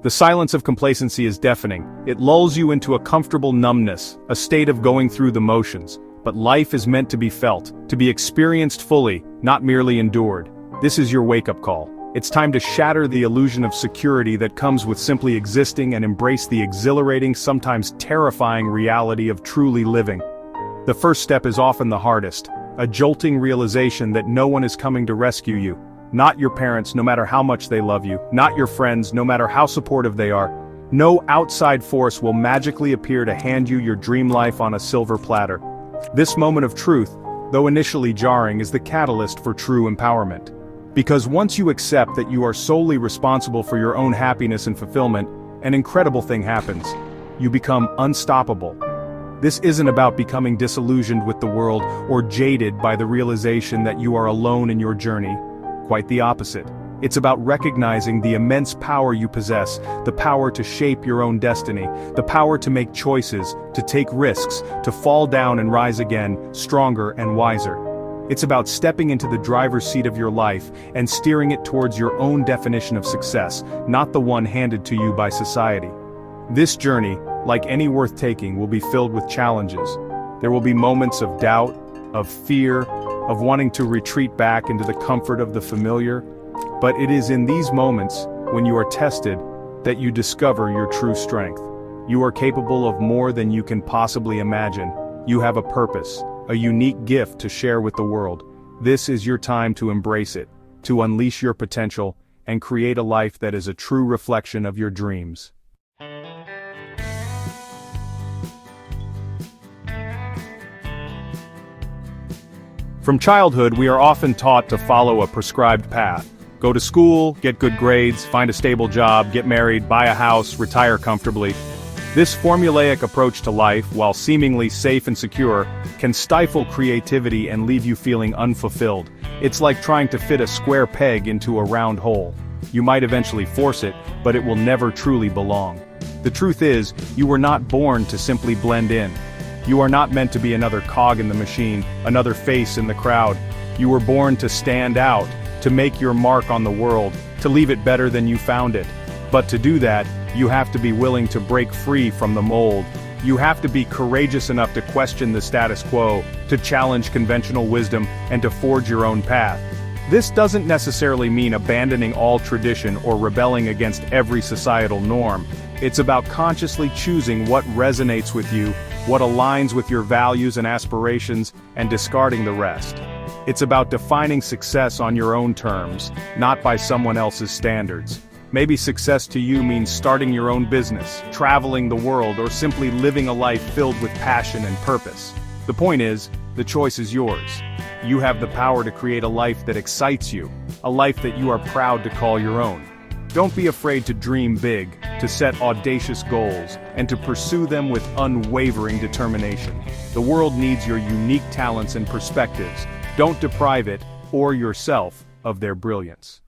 The silence of complacency is deafening. It lulls you into a comfortable numbness, a state of going through the motions. But life is meant to be felt, to be experienced fully, not merely endured. This is your wake-up call. It's time to shatter the illusion of security that comes with simply existing and embrace the exhilarating, sometimes terrifying reality of truly living. The first step is often the hardest, a jolting realization that no one is coming to rescue you. Not your parents, no matter how much they love you, not your friends, no matter how supportive they are. No outside force will magically appear to hand you your dream life on a silver platter. This moment of truth, though initially jarring, is the catalyst for true empowerment. Because once you accept that you are solely responsible for your own happiness and fulfillment, an incredible thing happens. You become unstoppable. This isn't about becoming disillusioned with the world or jaded by the realization that you are alone in your journey. Quite the opposite. It's about recognizing the immense power you possess, the power to shape your own destiny, the power to make choices, to take risks, to fall down and rise again, stronger and wiser. It's about stepping into the driver's seat of your life and steering it towards your own definition of success, not the one handed to you by society. This journey, like any worth taking, will be filled with challenges. There will be moments of doubt, of fear, of wanting to retreat back into the comfort of the familiar. But it is in these moments, when you are tested, that you discover your true strength. You are capable of more than you can possibly imagine. You have a purpose, a unique gift to share with the world. This is your time to embrace it, to unleash your potential, and create a life that is a true reflection of your dreams. From childhood, we are often taught to follow a prescribed path. Go to school, get good grades, find a stable job, get married, buy a house, retire comfortably. This formulaic approach to life, while seemingly safe and secure, can stifle creativity and leave you feeling unfulfilled. It's like trying to fit a square peg into a round hole. You might eventually force it, but it will never truly belong. The truth is, you were not born to simply blend in. You are not meant to be another cog in the machine, another face in the crowd. You were born to stand out, to make your mark on the world, to leave it better than you found it. But to do that, you have to be willing to break free from the mold. You have to be courageous enough to question the status quo, to challenge conventional wisdom, and to forge your own path. This doesn't necessarily mean abandoning all tradition or rebelling against every societal norm. It's about consciously choosing what resonates with you, what aligns with your values and aspirations, and discarding the rest. It's about defining success on your own terms, not by someone else's standards. Maybe success to you means starting your own business, traveling the world, or simply living a life filled with passion and purpose. The point is, the choice is yours. You have the power to create a life that excites you, a life that you are proud to call your own. Don't be afraid to dream big, to set audacious goals, and to pursue them with unwavering determination. The world needs your unique talents and perspectives. Don't deprive it, or yourself, of their brilliance.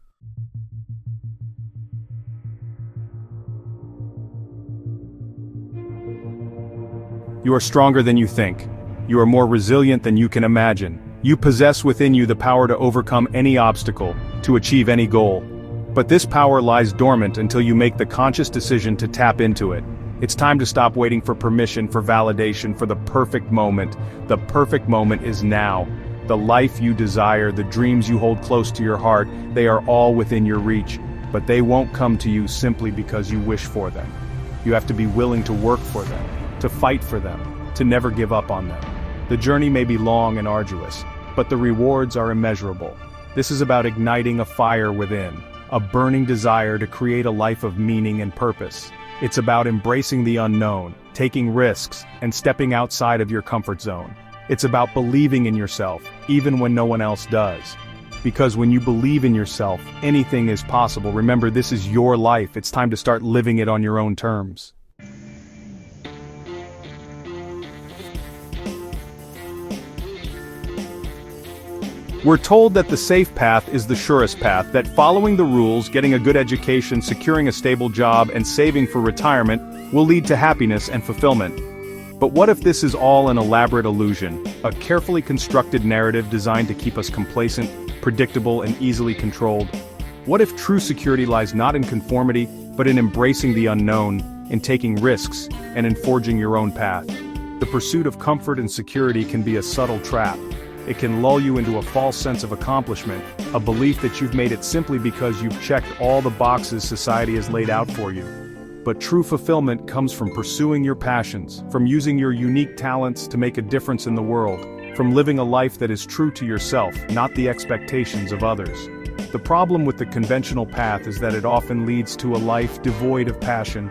You are stronger than you think. You are more resilient than you can imagine. You possess within you the power to overcome any obstacle, to achieve any goal. But this power lies dormant until you make the conscious decision to tap into it. It's time to stop waiting for permission, for validation, for the perfect moment. The perfect moment is now. The life you desire, the dreams you hold close to your heart, they are all within your reach. But they won't come to you simply because you wish for them. You have to be willing to work for them, to fight for them, to never give up on them. The journey may be long and arduous, but the rewards are immeasurable. This is about igniting a fire within, a burning desire to create a life of meaning and purpose. It's about embracing the unknown, taking risks, and stepping outside of your comfort zone. It's about believing in yourself, even when no one else does. Because when you believe in yourself, anything is possible. Remember, this is your life. It's time to start living it on your own terms. We're told that the safe path is the surest path, that following the rules, getting a good education, securing a stable job, and saving for retirement will lead to happiness and fulfillment. But what if this is all an elaborate illusion, a carefully constructed narrative designed to keep us complacent, predictable, and easily controlled? What if true security lies not in conformity, but in embracing the unknown, in taking risks, and in forging your own path. The pursuit of comfort and security can be a subtle trap. It can lull you into a false sense of accomplishment, a belief that you've made it simply because you've checked all the boxes society has laid out for you. But true fulfillment comes from pursuing your passions, from using your unique talents to make a difference in the world, from living a life that is true to yourself, not the expectations of others. The problem with the conventional path is that it often leads to a life devoid of passion.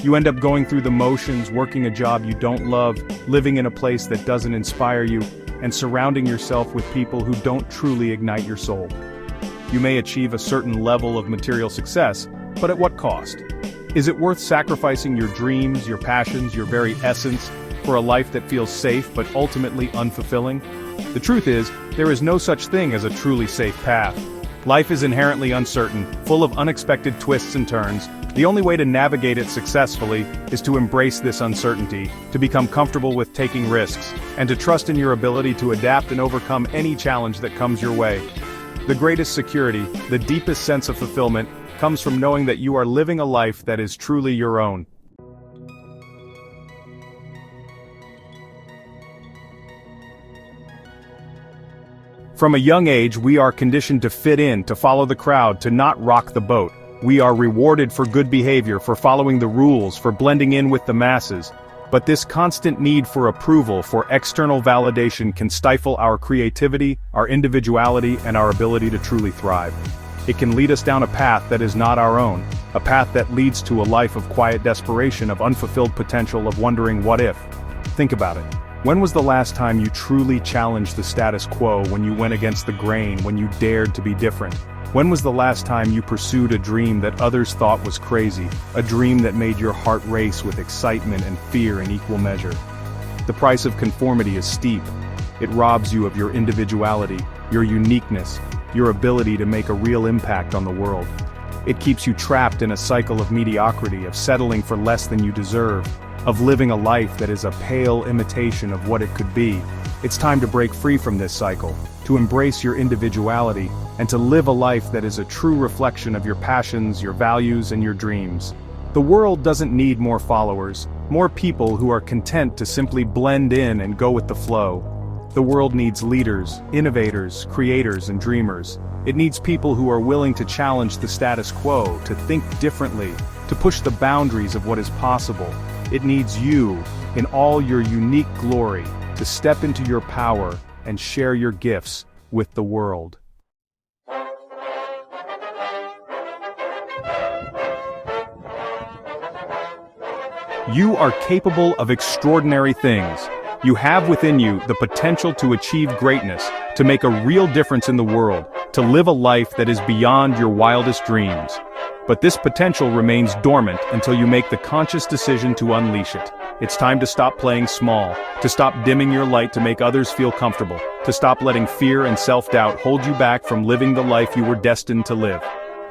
You end up going through the motions, working a job you don't love, living in a place that doesn't inspire you, and surrounding yourself with people who don't truly ignite your soul. You may achieve a certain level of material success, but at what cost? Is it worth sacrificing your dreams, your passions, your very essence, for a life that feels safe but ultimately unfulfilling? The truth is, there is no such thing as a truly safe path. Life is inherently uncertain, full of unexpected twists and turns. The only way to navigate it successfully is to embrace this uncertainty, to become comfortable with taking risks, and to trust in your ability to adapt and overcome any challenge that comes your way. The greatest security, the deepest sense of fulfillment, comes from knowing that you are living a life that is truly your own. From a young age, we are conditioned to fit in, to follow the crowd, to not rock the boat. We are rewarded for good behavior, for following the rules, for blending in with the masses. But this constant need for approval, for external validation, can stifle our creativity, our individuality, and our ability to truly thrive. It can lead us down a path that is not our own, a path that leads to a life of quiet desperation, of unfulfilled potential, of wondering what if. Think about it. When was the last time you truly challenged the status quo, when you went against the grain, when you dared to be different? When was the last time you pursued a dream that others thought was crazy, a dream that made your heart race with excitement and fear in equal measure? The price of conformity is steep. It robs you of your individuality, your uniqueness, your ability to make a real impact on the world. It keeps you trapped in a cycle of mediocrity, of settling for less than you deserve, of living a life that is a pale imitation of what it could be. It's time to break free from this cycle, to embrace your individuality, and to live a life that is a true reflection of your passions, your values, and your dreams. The world doesn't need more followers, more people who are content to simply blend in and go with the flow. The world needs leaders, innovators, creators, and dreamers. It needs people who are willing to challenge the status quo, to think differently, to push the boundaries of what is possible. It needs you, in all your unique glory, to step into your power and share your gifts with the world. You are capable of extraordinary things. You have within you the potential to achieve greatness, to make a real difference in the world, to live a life that is beyond your wildest dreams. But this potential remains dormant until you make the conscious decision to unleash it. It's time to stop playing small, to stop dimming your light to make others feel comfortable, to stop letting fear and self-doubt hold you back from living the life you were destined to live.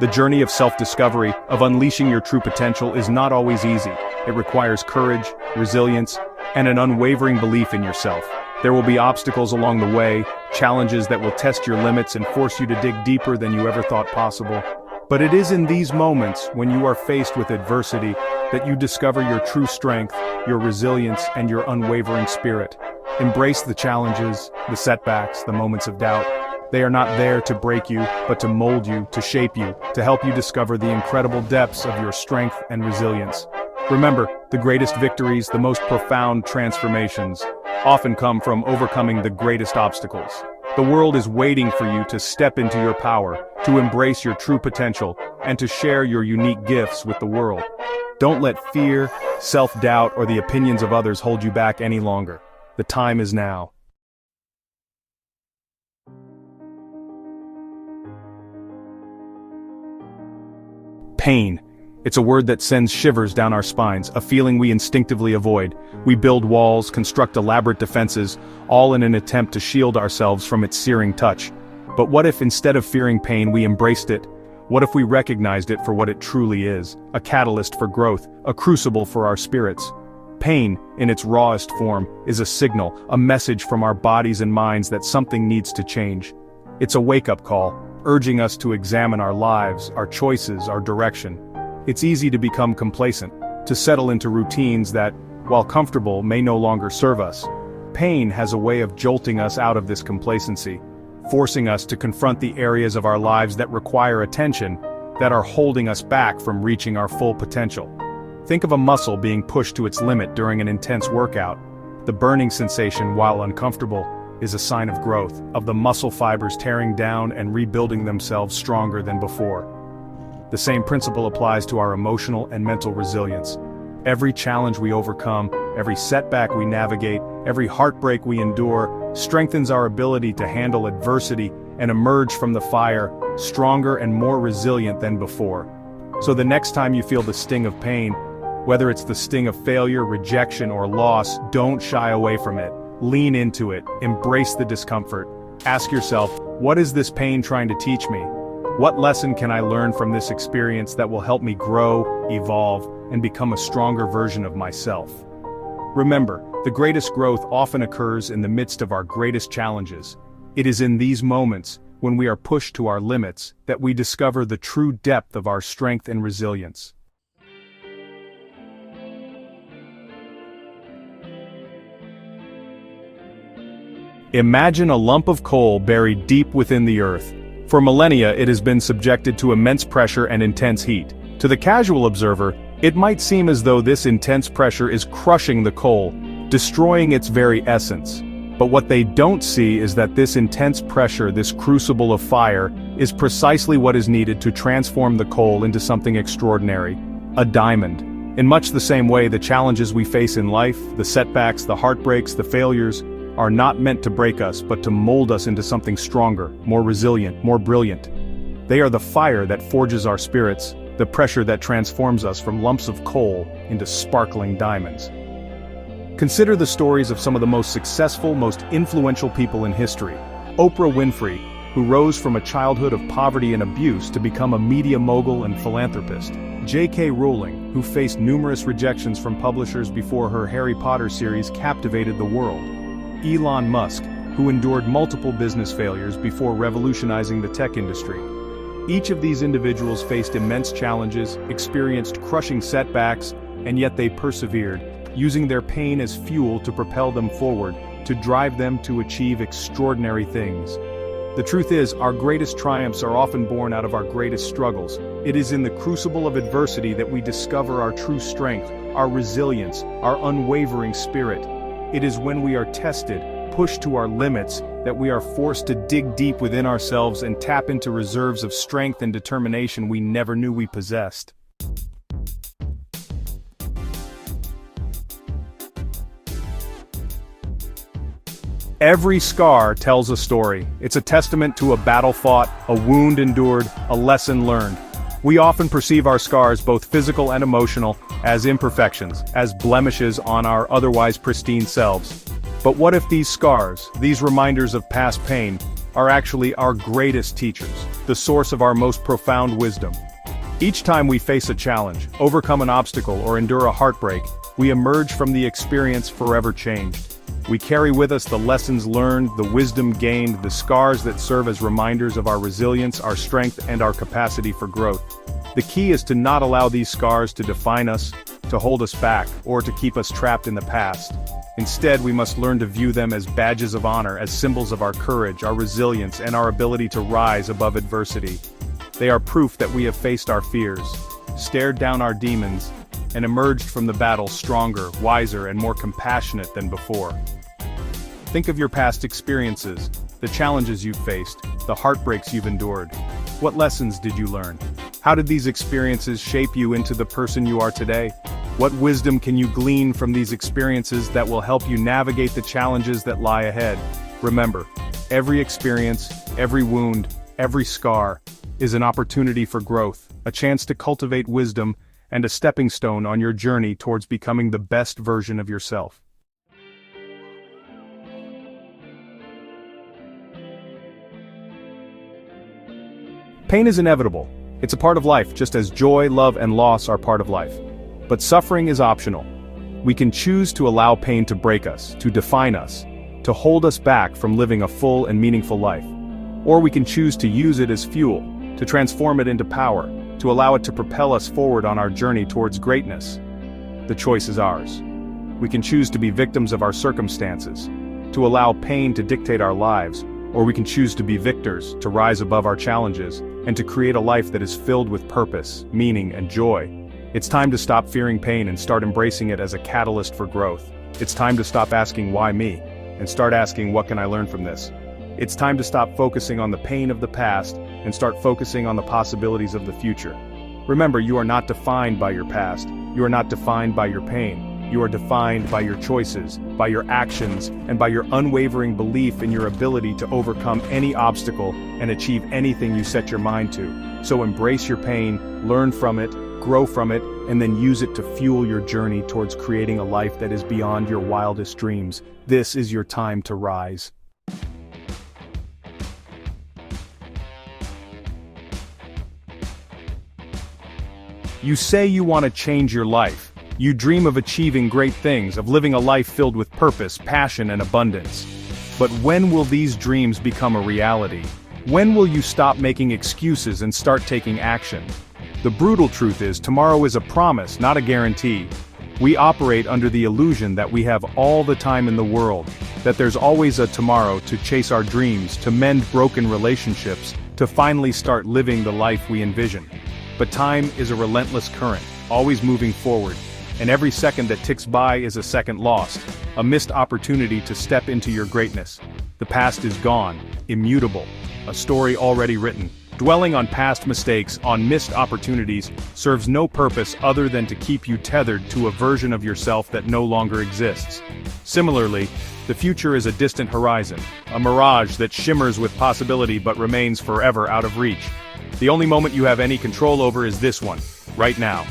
The journey of self-discovery, of unleashing your true potential, is not always easy. It requires courage, resilience, and an unwavering belief in yourself. There will be obstacles along the way, challenges that will test your limits and force you to dig deeper than you ever thought possible. But it is in these moments, when you are faced with adversity, that you discover your true strength, your resilience, and your unwavering spirit. Embrace the challenges, the setbacks, the moments of doubt. They are not there to break you, but to mold you, to shape you, to help you discover the incredible depths of your strength and resilience. Remember, the greatest victories, the most profound transformations, often come from overcoming the greatest obstacles. The world is waiting for you to step into your power, to embrace your true potential, and to share your unique gifts with the world. Don't let fear, self-doubt, or the opinions of others hold you back any longer. The time is now. Pain. It's a word that sends shivers down our spines, a feeling we instinctively avoid. We build walls, construct elaborate defenses, all in an attempt to shield ourselves from its searing touch. But what if, instead of fearing pain, we embraced it? What if we recognized it for what it truly is? A catalyst for growth, a crucible for our spirits. Pain, in its rawest form, is a signal, a message from our bodies and minds that something needs to change. It's a wake-up call, urging us to examine our lives, our choices, our direction. It's easy to become complacent, to settle into routines that, while comfortable, may no longer serve us. Pain has a way of jolting us out of this complacency, forcing us to confront the areas of our lives that require attention, that are holding us back from reaching our full potential. Think of a muscle being pushed to its limit during an intense workout. The burning sensation, while uncomfortable, is a sign of growth, of the muscle fibers tearing down and rebuilding themselves stronger than before. The same principle applies to our emotional and mental resilience. Every challenge we overcome, every setback we navigate, every heartbreak we endure, strengthens our ability to handle adversity and emerge from the fire, stronger and more resilient than before. So the next time you feel the sting of pain, whether it's the sting of failure, rejection, or loss, don't shy away from it. Lean into it, embrace the discomfort. Ask yourself, what is this pain trying to teach me? What lesson can I learn from this experience that will help me grow, evolve, and become a stronger version of myself? Remember, the greatest growth often occurs in the midst of our greatest challenges. It is in these moments, when we are pushed to our limits, that we discover the true depth of our strength and resilience. Imagine a lump of coal buried deep within the earth. For millennia, it has been subjected to immense pressure and intense heat. To the casual observer, it might seem as though this intense pressure is crushing the coal, destroying its very essence. But what they don't see is that this intense pressure, this crucible of fire, is precisely what is needed to transform the coal into something extraordinary, a diamond. In much the same way, the challenges we face in life, the setbacks, the heartbreaks, the failures, are not meant to break us but to mold us into something stronger, more resilient, more brilliant. They are the fire that forges our spirits, the pressure that transforms us from lumps of coal into sparkling diamonds. Consider the stories of some of the most successful, most influential people in history. Oprah Winfrey, who rose from a childhood of poverty and abuse to become a media mogul and philanthropist. J.K. Rowling, who faced numerous rejections from publishers before her Harry Potter series captivated the world. Elon Musk, who endured multiple business failures before revolutionizing the tech industry. Each of these individuals faced immense challenges, experienced crushing setbacks, and yet they persevered, using their pain as fuel to propel them forward, to drive them to achieve extraordinary things. The truth is, our greatest triumphs are often born out of our greatest struggles. It is in the crucible of adversity that we discover our true strength, our resilience, our unwavering spirit. It is when we are tested, pushed to our limits, that we are forced to dig deep within ourselves and tap into reserves of strength and determination we never knew we possessed. Every scar tells a story. It's a testament to a battle fought, a wound endured, a lesson learned. We often perceive our scars, both physical and emotional, as imperfections, as blemishes on our otherwise pristine selves. But what if these scars, these reminders of past pain, are actually our greatest teachers, the source of our most profound wisdom? Each time we face a challenge, overcome an obstacle, or endure a heartbreak, we emerge from the experience forever changed. We carry with us the lessons learned, the wisdom gained, the scars that serve as reminders of our resilience, our strength, and our capacity for growth. The key is to not allow these scars to define us, to hold us back, or to keep us trapped in the past. Instead, we must learn to view them as badges of honor, as symbols of our courage, our resilience, and our ability to rise above adversity. They are proof that we have faced our fears, stared down our demons, and emerged from the battle stronger, wiser, and more compassionate than before. Think of your past experiences, the challenges you've faced, the heartbreaks you've endured. What lessons did you learn? How did these experiences shape you into the person you are today? What wisdom can you glean from these experiences that will help you navigate the challenges that lie ahead? Remember, every experience, every wound, every scar is an opportunity for growth, a chance to cultivate wisdom, and a stepping stone on your journey towards becoming the best version of yourself. Pain is inevitable. It's a part of life, just as joy, love, and loss are part of life. But suffering is optional. We can choose to allow pain to break us, to define us, to hold us back from living a full and meaningful life. Or we can choose to use it as fuel, to transform it into power, to allow it to propel us forward on our journey towards greatness. The choice is ours. We can choose to be victims of our circumstances, to allow pain to dictate our lives, or we can choose to be victors, to rise above our challenges, and to create a life that is filled with purpose, meaning, and joy. It's time to stop fearing pain and start embracing it as a catalyst for growth. It's time to stop asking why me, and start asking what can I learn from this. It's time to stop focusing on the pain of the past and start focusing on the possibilities of the future. Remember, you are not defined by your past. You are not defined by your pain. You are defined by your choices, by your actions, and by your unwavering belief in your ability to overcome any obstacle and achieve anything you set your mind to. So embrace your pain, learn from it, grow from it, and then use it to fuel your journey towards creating a life that is beyond your wildest dreams. This is your time to rise. You say you want to change your life. You dream of achieving great things, of living a life filled with purpose, passion, and abundance. But when will these dreams become a reality? When will you stop making excuses and start taking action? The brutal truth is, tomorrow is a promise, not a guarantee. We operate under the illusion that we have all the time in the world, that there's always a tomorrow to chase our dreams, to mend broken relationships, to finally start living the life we envision. But time is a relentless current, always moving forward. And every second that ticks by is a second lost, a missed opportunity to step into your greatness. The past is gone, immutable, a story already written. Dwelling on past mistakes, on missed opportunities, serves no purpose other than to keep you tethered to a version of yourself that no longer exists. Similarly, the future is a distant horizon, a mirage that shimmers with possibility but remains forever out of reach. The only moment you have any control over is this one, right now.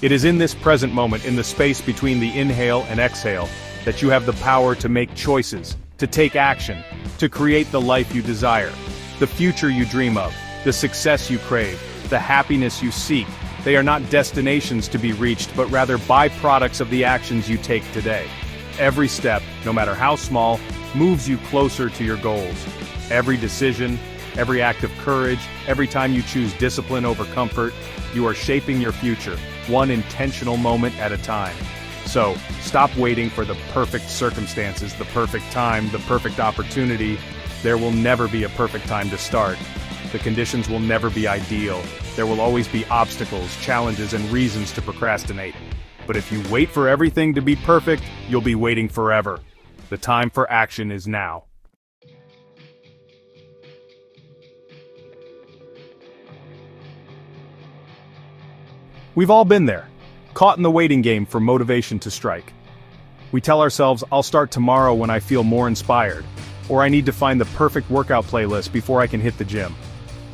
It is in this present moment, in the space between the inhale and exhale, that you have the power to make choices, to take action, to create the life you desire, the future you dream of, the success you crave, the happiness you seek. They are not destinations to be reached, but rather byproducts of the actions you take today. Every step, no matter how small, moves you closer to your goals. Every decision, every act of courage, every time you choose discipline over comfort, you are shaping your future, one intentional moment at a time. So, stop waiting for the perfect circumstances, the perfect time, the perfect opportunity. There will never be a perfect time to start. The conditions will never be ideal. There will always be obstacles, challenges, and reasons to procrastinate. But if you wait for everything to be perfect, you'll be waiting forever. The time for action is now. We've all been there, caught in the waiting game for motivation to strike. We tell ourselves, I'll start tomorrow when I feel more inspired, or I need to find the perfect workout playlist before I can hit the gym.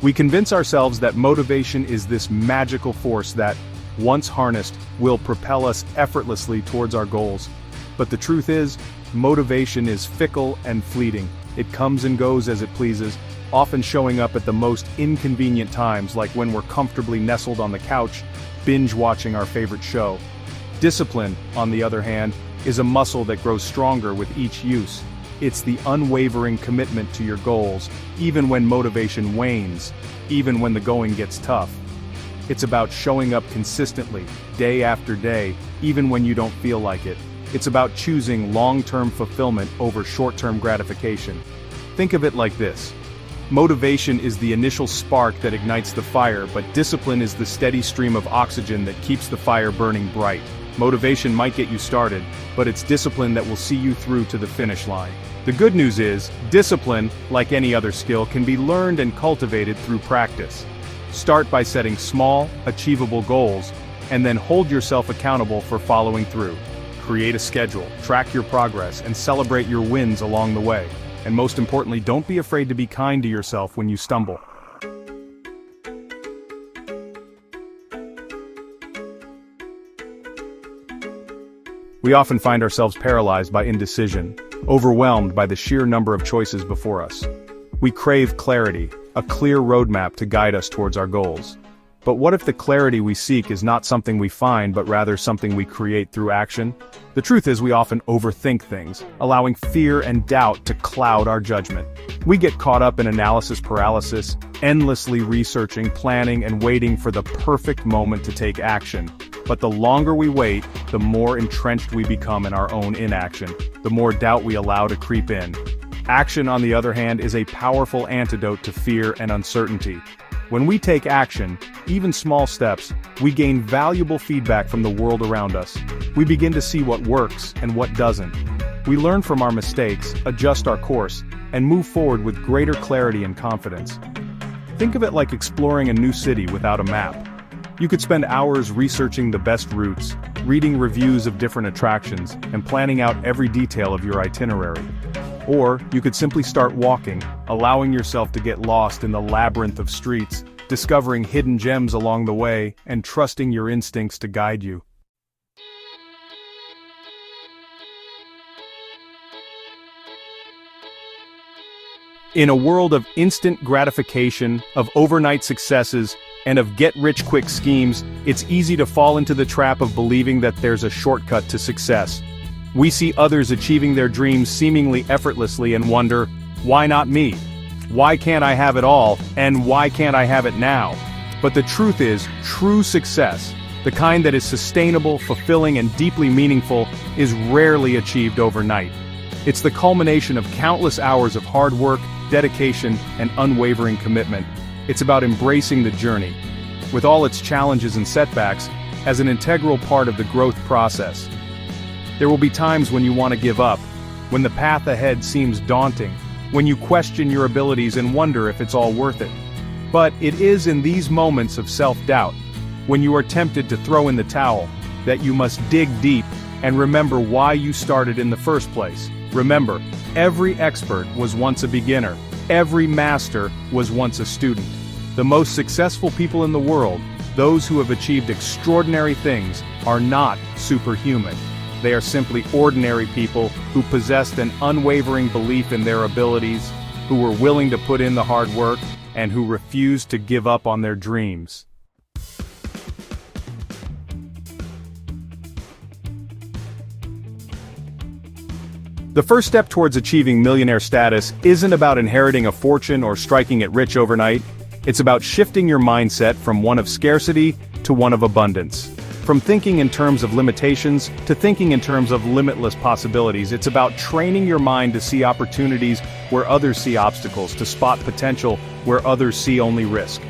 We convince ourselves that motivation is this magical force that, once harnessed, will propel us effortlessly towards our goals. But the truth is, motivation is fickle and fleeting. It comes and goes as it pleases, often showing up at the most inconvenient times, like when we're comfortably nestled on the couch, binge-watching our favorite show. Discipline, on the other hand, is a muscle that grows stronger with each use. It's the unwavering commitment to your goals, even when motivation wanes, even when the going gets tough. It's about showing up consistently, day after day, even when you don't feel like it. It's about choosing long-term fulfillment over short-term gratification. Think of it like this. Motivation is the initial spark that ignites the fire, but discipline is the steady stream of oxygen that keeps the fire burning bright. Motivation might get you started, but it's discipline that will see you through to the finish line. The good news is, discipline, like any other skill, can be learned and cultivated through practice. Start by setting small, achievable goals, and then hold yourself accountable for following through. Create a schedule, track your progress, and celebrate your wins along the way. And most importantly, don't be afraid to be kind to yourself when you stumble. We often find ourselves paralyzed by indecision, overwhelmed by the sheer number of choices before us. We crave clarity, a clear roadmap to guide us towards our goals. But what if the clarity we seek is not something we find but rather something we create through action? The truth is we often overthink things, allowing fear and doubt to cloud our judgment. We get caught up in analysis paralysis, endlessly researching, planning, and waiting for the perfect moment to take action. But the longer we wait, the more entrenched we become in our own inaction, the more doubt we allow to creep in. Action, on the other hand, is a powerful antidote to fear and uncertainty. When we take action, even small steps, we gain valuable feedback from the world around us. We begin to see what works and what doesn't. We learn from our mistakes, adjust our course, and move forward with greater clarity and confidence. Think of it like exploring a new city without a map. You could spend hours researching the best routes, reading reviews of different attractions, and planning out every detail of your itinerary. Or, you could simply start walking, allowing yourself to get lost in the labyrinth of streets, discovering hidden gems along the way, and trusting your instincts to guide you. In a world of instant gratification, of overnight successes, and of get-rich-quick schemes, it's easy to fall into the trap of believing that there's a shortcut to success. We see others achieving their dreams seemingly effortlessly and wonder, why not me? Why can't I have it all, and why can't I have it now? But the truth is, true success, the kind that is sustainable, fulfilling, and deeply meaningful, is rarely achieved overnight. It's the culmination of countless hours of hard work, dedication, and unwavering commitment. It's about embracing the journey, with all its challenges and setbacks, as an integral part of the growth process. There will be times when you want to give up, when the path ahead seems daunting, when you question your abilities and wonder if it's all worth it. But it is in these moments of self-doubt, when you are tempted to throw in the towel, that you must dig deep and remember why you started in the first place. Remember, every expert was once a beginner. Every master was once a student. The most successful people in the world, those who have achieved extraordinary things, are not superhuman. They are simply ordinary people who possessed an unwavering belief in their abilities, who were willing to put in the hard work, and who refused to give up on their dreams. The first step towards achieving millionaire status isn't about inheriting a fortune or striking it rich overnight. It's about shifting your mindset from one of scarcity to one of abundance. From thinking in terms of limitations to thinking in terms of limitless possibilities. It's about training your mind to see opportunities where others see obstacles, to spot potential where others see only risk.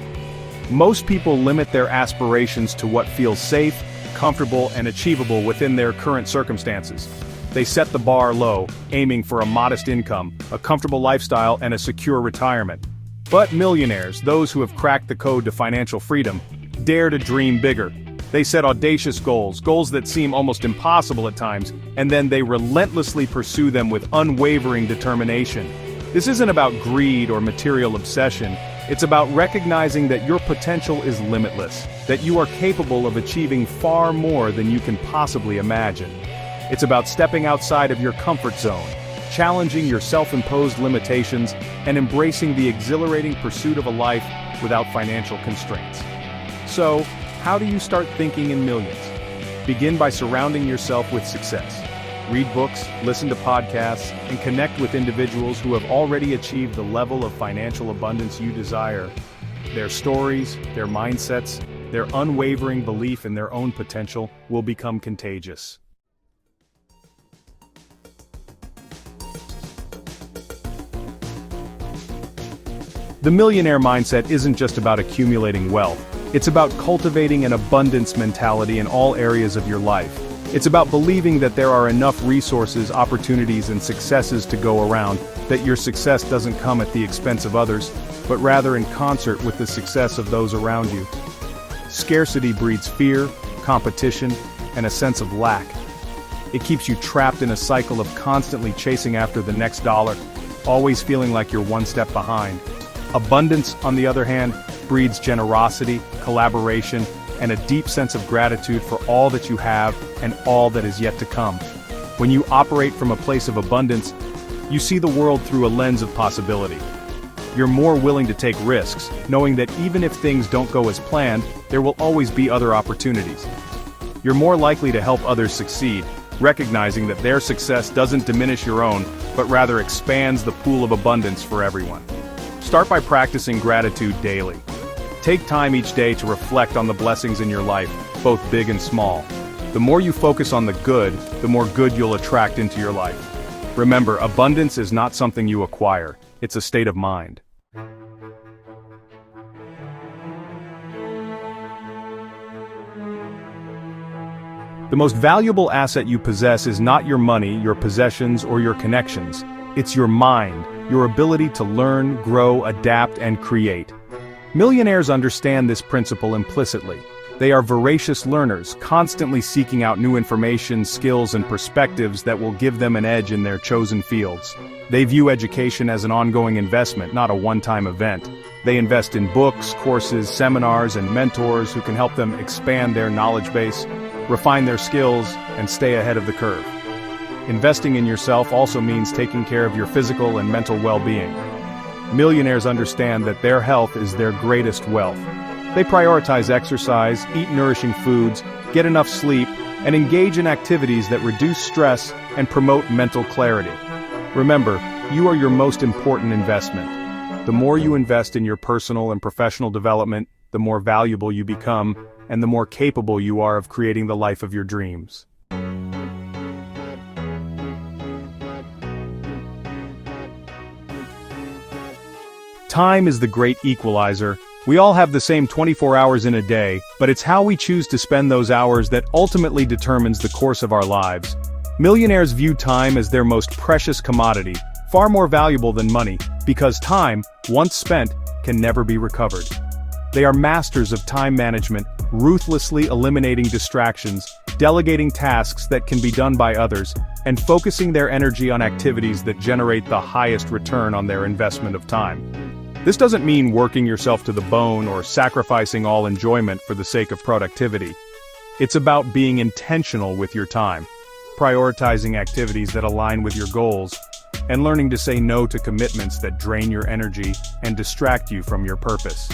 Most people limit their aspirations to what feels safe, comfortable, and achievable within their current circumstances. They set the bar low, aiming for a modest income, a comfortable lifestyle, and a secure retirement. But millionaires, those who have cracked the code to financial freedom, dare to dream bigger. They set audacious goals, goals that seem almost impossible at times, and then they relentlessly pursue them with unwavering determination. This isn't about greed or material obsession. It's about recognizing that your potential is limitless, that you are capable of achieving far more than you can possibly imagine. It's about stepping outside of your comfort zone, challenging your self-imposed limitations, and embracing the exhilarating pursuit of a life without financial constraints. So, how do you start thinking in millions? Begin by surrounding yourself with success. Read books, listen to podcasts, and connect with individuals who have already achieved the level of financial abundance you desire. Their stories, their mindsets, their unwavering belief in their own potential will become contagious. The millionaire mindset isn't just about accumulating wealth. It's about cultivating an abundance mentality in all areas of your life. It's about believing that there are enough resources, opportunities, and successes to go around, that your success doesn't come at the expense of others, but rather in concert with the success of those around you. Scarcity breeds fear, competition, and a sense of lack. It keeps you trapped in a cycle of constantly chasing after the next dollar, always feeling like you're one step behind. Abundance, on the other hand, breeds generosity, collaboration, and a deep sense of gratitude for all that you have and all that is yet to come. When you operate from a place of abundance, you see the world through a lens of possibility. You're more willing to take risks, knowing that even if things don't go as planned, there will always be other opportunities. You're more likely to help others succeed, recognizing that their success doesn't diminish your own, but rather expands the pool of abundance for everyone. Start by practicing gratitude daily. Take time each day to reflect on the blessings in your life, both big and small. The more you focus on the good, the more good you'll attract into your life. Remember, abundance is not something you acquire, it's a state of mind. The most valuable asset you possess is not your money, your possessions, or your connections. It's your mind, your ability to learn, grow, adapt, and create. Millionaires understand this principle implicitly. They are voracious learners, constantly seeking out new information, skills, and perspectives that will give them an edge in their chosen fields. They view education as an ongoing investment, not a one-time event. They invest in books, courses, seminars, and mentors who can help them expand their knowledge base, refine their skills, and stay ahead of the curve. Investing in yourself also means taking care of your physical and mental well-being. Millionaires understand that their health is their greatest wealth. They prioritize exercise, eat nourishing foods, get enough sleep, and engage in activities that reduce stress and promote mental clarity. Remember, you are your most important investment. The more you invest in your personal and professional development, the more valuable you become, and the more capable you are of creating the life of your dreams. Time is the great equalizer. We all have the same 24 hours in a day, but it's how we choose to spend those hours that ultimately determines the course of our lives. Millionaires view time as their most precious commodity, far more valuable than money, because time, once spent, can never be recovered. They are masters of time management, ruthlessly eliminating distractions, delegating tasks that can be done by others, and focusing their energy on activities that generate the highest return on their investment of time. This doesn't mean working yourself to the bone or sacrificing all enjoyment for the sake of productivity. It's about being intentional with your time, prioritizing activities that align with your goals, and learning to say no to commitments that drain your energy and distract you from your purpose.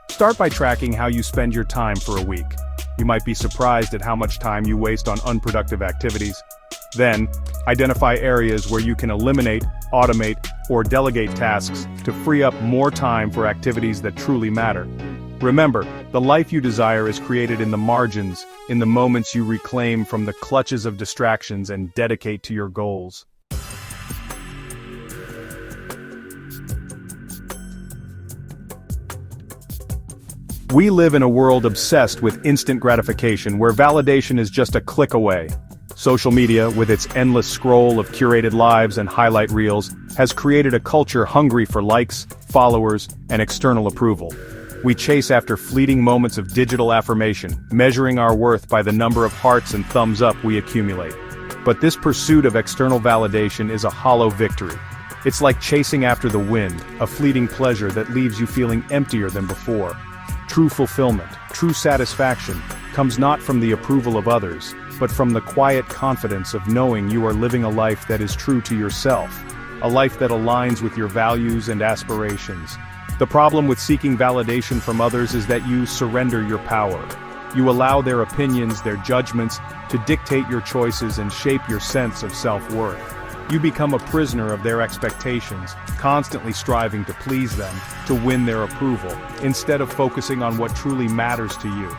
Start by tracking how you spend your time for a week. You might be surprised at how much time you waste on unproductive activities. Then, identify areas where you can eliminate, automate, or delegate tasks to free up more time for activities that truly matter. Remember, the life you desire is created in the margins, in the moments you reclaim from the clutches of distractions and dedicate to your goals. We live in a world obsessed with instant gratification where validation is just a click away. Social media, with its endless scroll of curated lives and highlight reels, has created a culture hungry for likes, followers, and external approval. We chase after fleeting moments of digital affirmation, measuring our worth by the number of hearts and thumbs up we accumulate. But this pursuit of external validation is a hollow victory. It's like chasing after the wind, a fleeting pleasure that leaves you feeling emptier than before. True fulfillment, true satisfaction, comes not from the approval of others, but from the quiet confidence of knowing you are living a life that is true to yourself, a life that aligns with your values and aspirations. The problem with seeking validation from others is that you surrender your power. You allow their opinions, their judgments, to dictate your choices and shape your sense of self-worth. You become a prisoner of their expectations, constantly striving to please them, to win their approval, instead of focusing on what truly matters to you.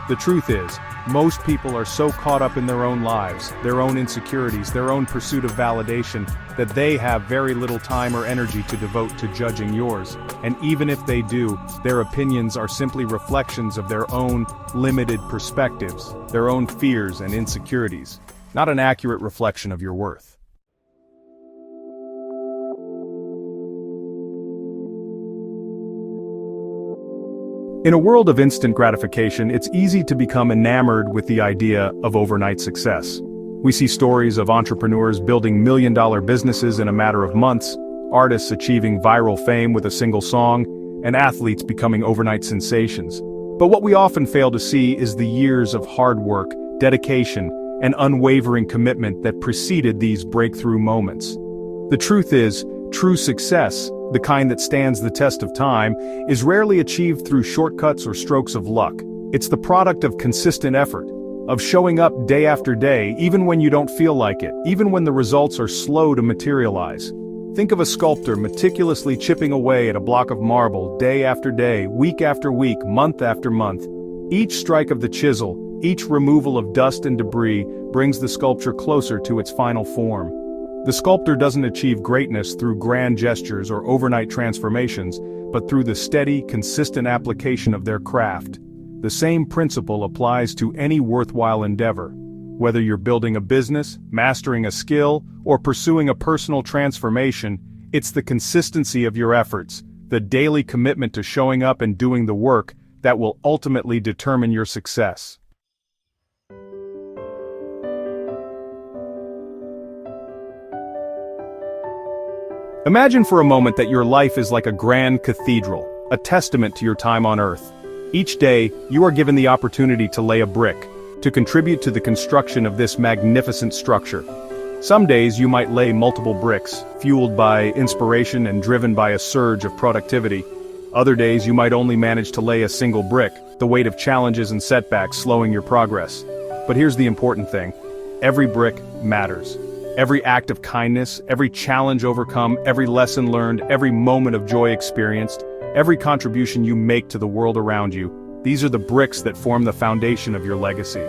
The truth is, most people are so caught up in their own lives, their own insecurities, their own pursuit of validation, that they have very little time or energy to devote to judging yours. And even if they do, their opinions are simply reflections of their own limited perspectives, their own fears and insecurities, not an accurate reflection of your worth. In a world of instant gratification, it's easy to become enamored with the idea of overnight success. We see stories of entrepreneurs building million-dollar businesses in a matter of months, artists achieving viral fame with a single song, and athletes becoming overnight sensations. But what we often fail to see is the years of hard work, dedication, and unwavering commitment that preceded these breakthrough moments. The truth is, true success, the kind that stands the test of time, is rarely achieved through shortcuts or strokes of luck. It's the product of consistent effort, of showing up day after day, even when you don't feel like it, even when the results are slow to materialize. Think of a sculptor meticulously chipping away at a block of marble day after day, week after week, month after month. Each strike of the chisel, each removal of dust and debris, brings the sculpture closer to its final form. The sculptor doesn't achieve greatness through grand gestures or overnight transformations, but through the steady, consistent application of their craft. The same principle applies to any worthwhile endeavor. Whether you're building a business, mastering a skill, or pursuing a personal transformation, it's the consistency of your efforts, the daily commitment to showing up and doing the work, that will ultimately determine your success. Imagine for a moment that your life is like a grand cathedral, a testament to your time on earth. Each day, you are given the opportunity to lay a brick, to contribute to the construction of this magnificent structure. Some days you might lay multiple bricks, fueled by inspiration and driven by a surge of productivity. Other days you might only manage to lay a single brick, the weight of challenges and setbacks slowing your progress. But here's the important thing: every brick matters. Every act of kindness, every challenge overcome, every lesson learned, every moment of joy experienced, every contribution you make to the world around you, these are the bricks that form the foundation of your legacy.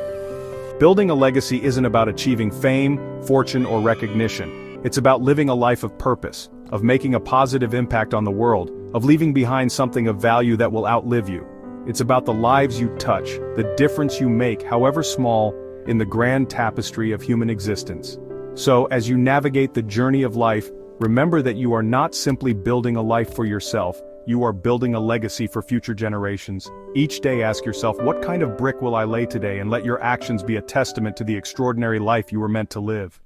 Building a legacy isn't about achieving fame, fortune, or recognition. It's about living a life of purpose, of making a positive impact on the world, of leaving behind something of value that will outlive you. It's about the lives you touch, the difference you make, however small, in the grand tapestry of human existence. So, as you navigate the journey of life, remember that you are not simply building a life for yourself, you are building a legacy for future generations. Each day ask yourself, what kind of brick will I lay today, and let your actions be a testament to the extraordinary life you were meant to live.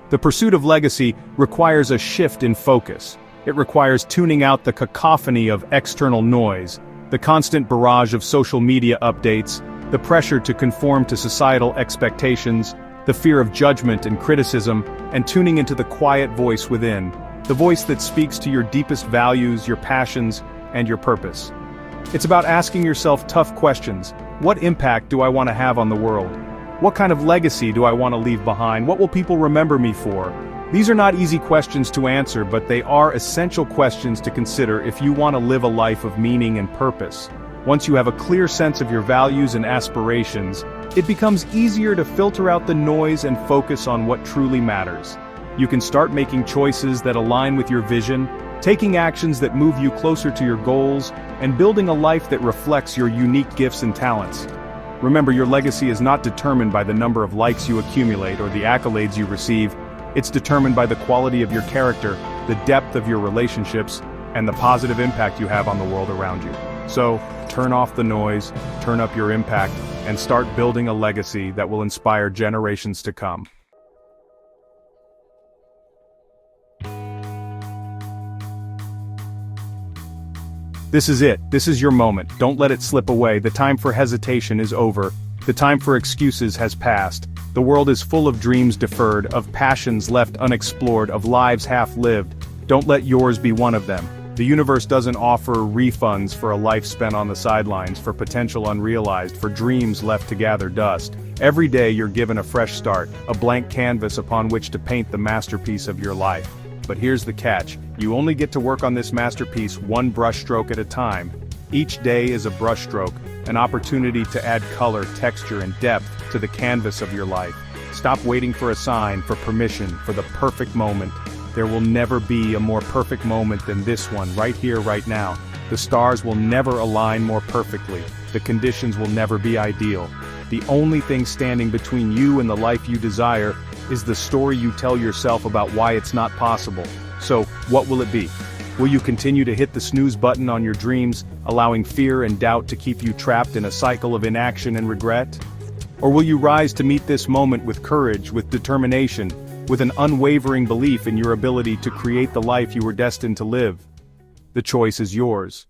The pursuit of legacy requires a shift in focus. It requires tuning out the cacophony of external noise, the constant barrage of social media updates, the pressure to conform to societal expectations, the fear of judgment and criticism, and tuning into the quiet voice within, the voice that speaks to your deepest values, your passions, and your purpose. It's about asking yourself tough questions. What impact do I want to have on the world? What kind of legacy do I want to leave behind? What will people remember me for? These are not easy questions to answer, but they are essential questions to consider if you want to live a life of meaning and purpose. Once you have a clear sense of your values and aspirations, it becomes easier to filter out the noise and focus on what truly matters. You can start making choices that align with your vision, taking actions that move you closer to your goals, and building a life that reflects your unique gifts and talents. Remember, your legacy is not determined by the number of likes you accumulate or the accolades you receive. It's determined by the quality of your character, the depth of your relationships, and the positive impact you have on the world around you. So, turn off the noise, turn up your impact, and start building a legacy that will inspire generations to come. This is it. This is your moment. Don't let it slip away. The time for hesitation is over. The time for excuses has passed. The world is full of dreams deferred, of passions left unexplored, of lives half-lived. Don't let yours be one of them. The universe doesn't offer refunds for a life spent on the sidelines, for potential unrealized, for dreams left to gather dust. Every day you're given a fresh start, a blank canvas upon which to paint the masterpiece of your life. But here's the catch: you only get to work on this masterpiece one brushstroke at a time. Each day is a brushstroke, an opportunity to add color, texture, and depth to the canvas of your life. Stop waiting for a sign, for permission, for the perfect moment. There will never be a more perfect moment than this one, right here, right now. The stars will never align more perfectly. The conditions will never be ideal. The only thing standing between you and the life you desire is the story you tell yourself about why it's not possible. So, what will it be? Will you continue to hit the snooze button on your dreams, allowing fear and doubt to keep you trapped in a cycle of inaction and regret? Or will you rise to meet this moment with courage, with determination, with an unwavering belief in your ability to create the life you were destined to live? The choice is yours.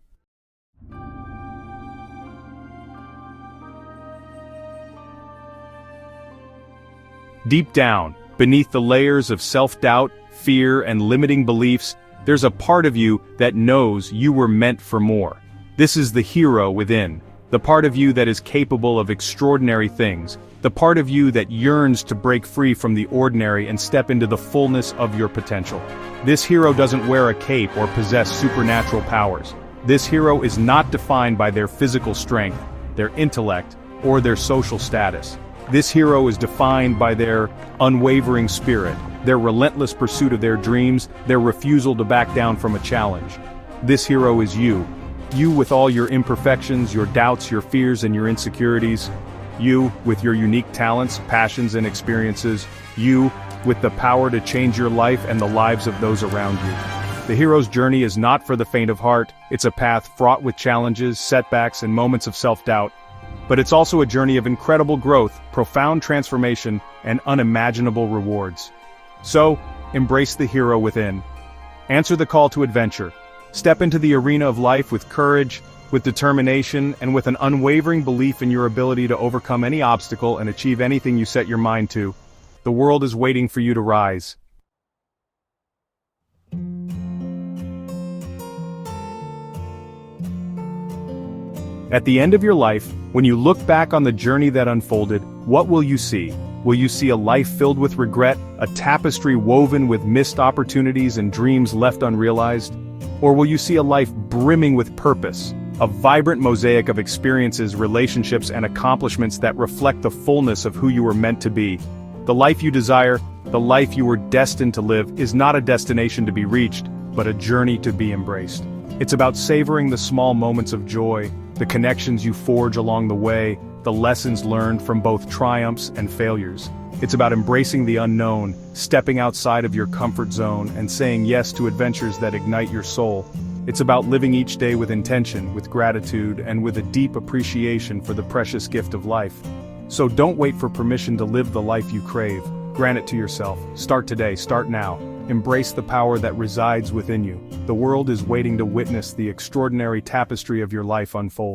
Deep down, beneath the layers of self-doubt, fear, and limiting beliefs, There's a part of you that knows you were meant for more. This is the hero within. The part of you that is capable of extraordinary things. The part of you that yearns to break free from the ordinary and step into the fullness of your potential. This hero doesn't wear a cape or possess supernatural powers. This hero is not defined by their physical strength, their intellect, or their social status. This hero is defined by their unwavering spirit, their relentless pursuit of their dreams, their refusal to back down from a challenge. This hero is you. You with all your imperfections, your doubts, your fears, and your insecurities. You with your unique talents, passions, and experiences. You with the power to change your life and the lives of those around you. The hero's journey is not for the faint of heart. It's a path fraught with challenges, setbacks, and moments of self-doubt. But it's also a journey of incredible growth, profound transformation, and unimaginable rewards. So, embrace the hero within. Answer the call to adventure. Step into the arena of life with courage, with determination, and with an unwavering belief in your ability to overcome any obstacle and achieve anything you set your mind to. The world is waiting for you to rise. At the end of your life, when you look back on the journey that unfolded, what will you see? Will you see a life filled with regret, a tapestry woven with missed opportunities and dreams left unrealized? Or will you see a life brimming with purpose, a vibrant mosaic of experiences, relationships, and accomplishments that reflect the fullness of who you were meant to be? The life you desire, the life you were destined to live, is not a destination to be reached, but a journey to be embraced. It's about savoring the small moments of joy, the connections you forge along the way, the lessons learned from both triumphs and failures. It's about embracing the unknown, stepping outside of your comfort zone, and saying yes to adventures that ignite your soul. It's about living each day with intention, with gratitude, and with a deep appreciation for the precious gift of life. So don't wait for permission to live the life you crave. Grant it to yourself. Start today, start now. Embrace the power that resides within you. The world is waiting to witness the extraordinary tapestry of your life unfold.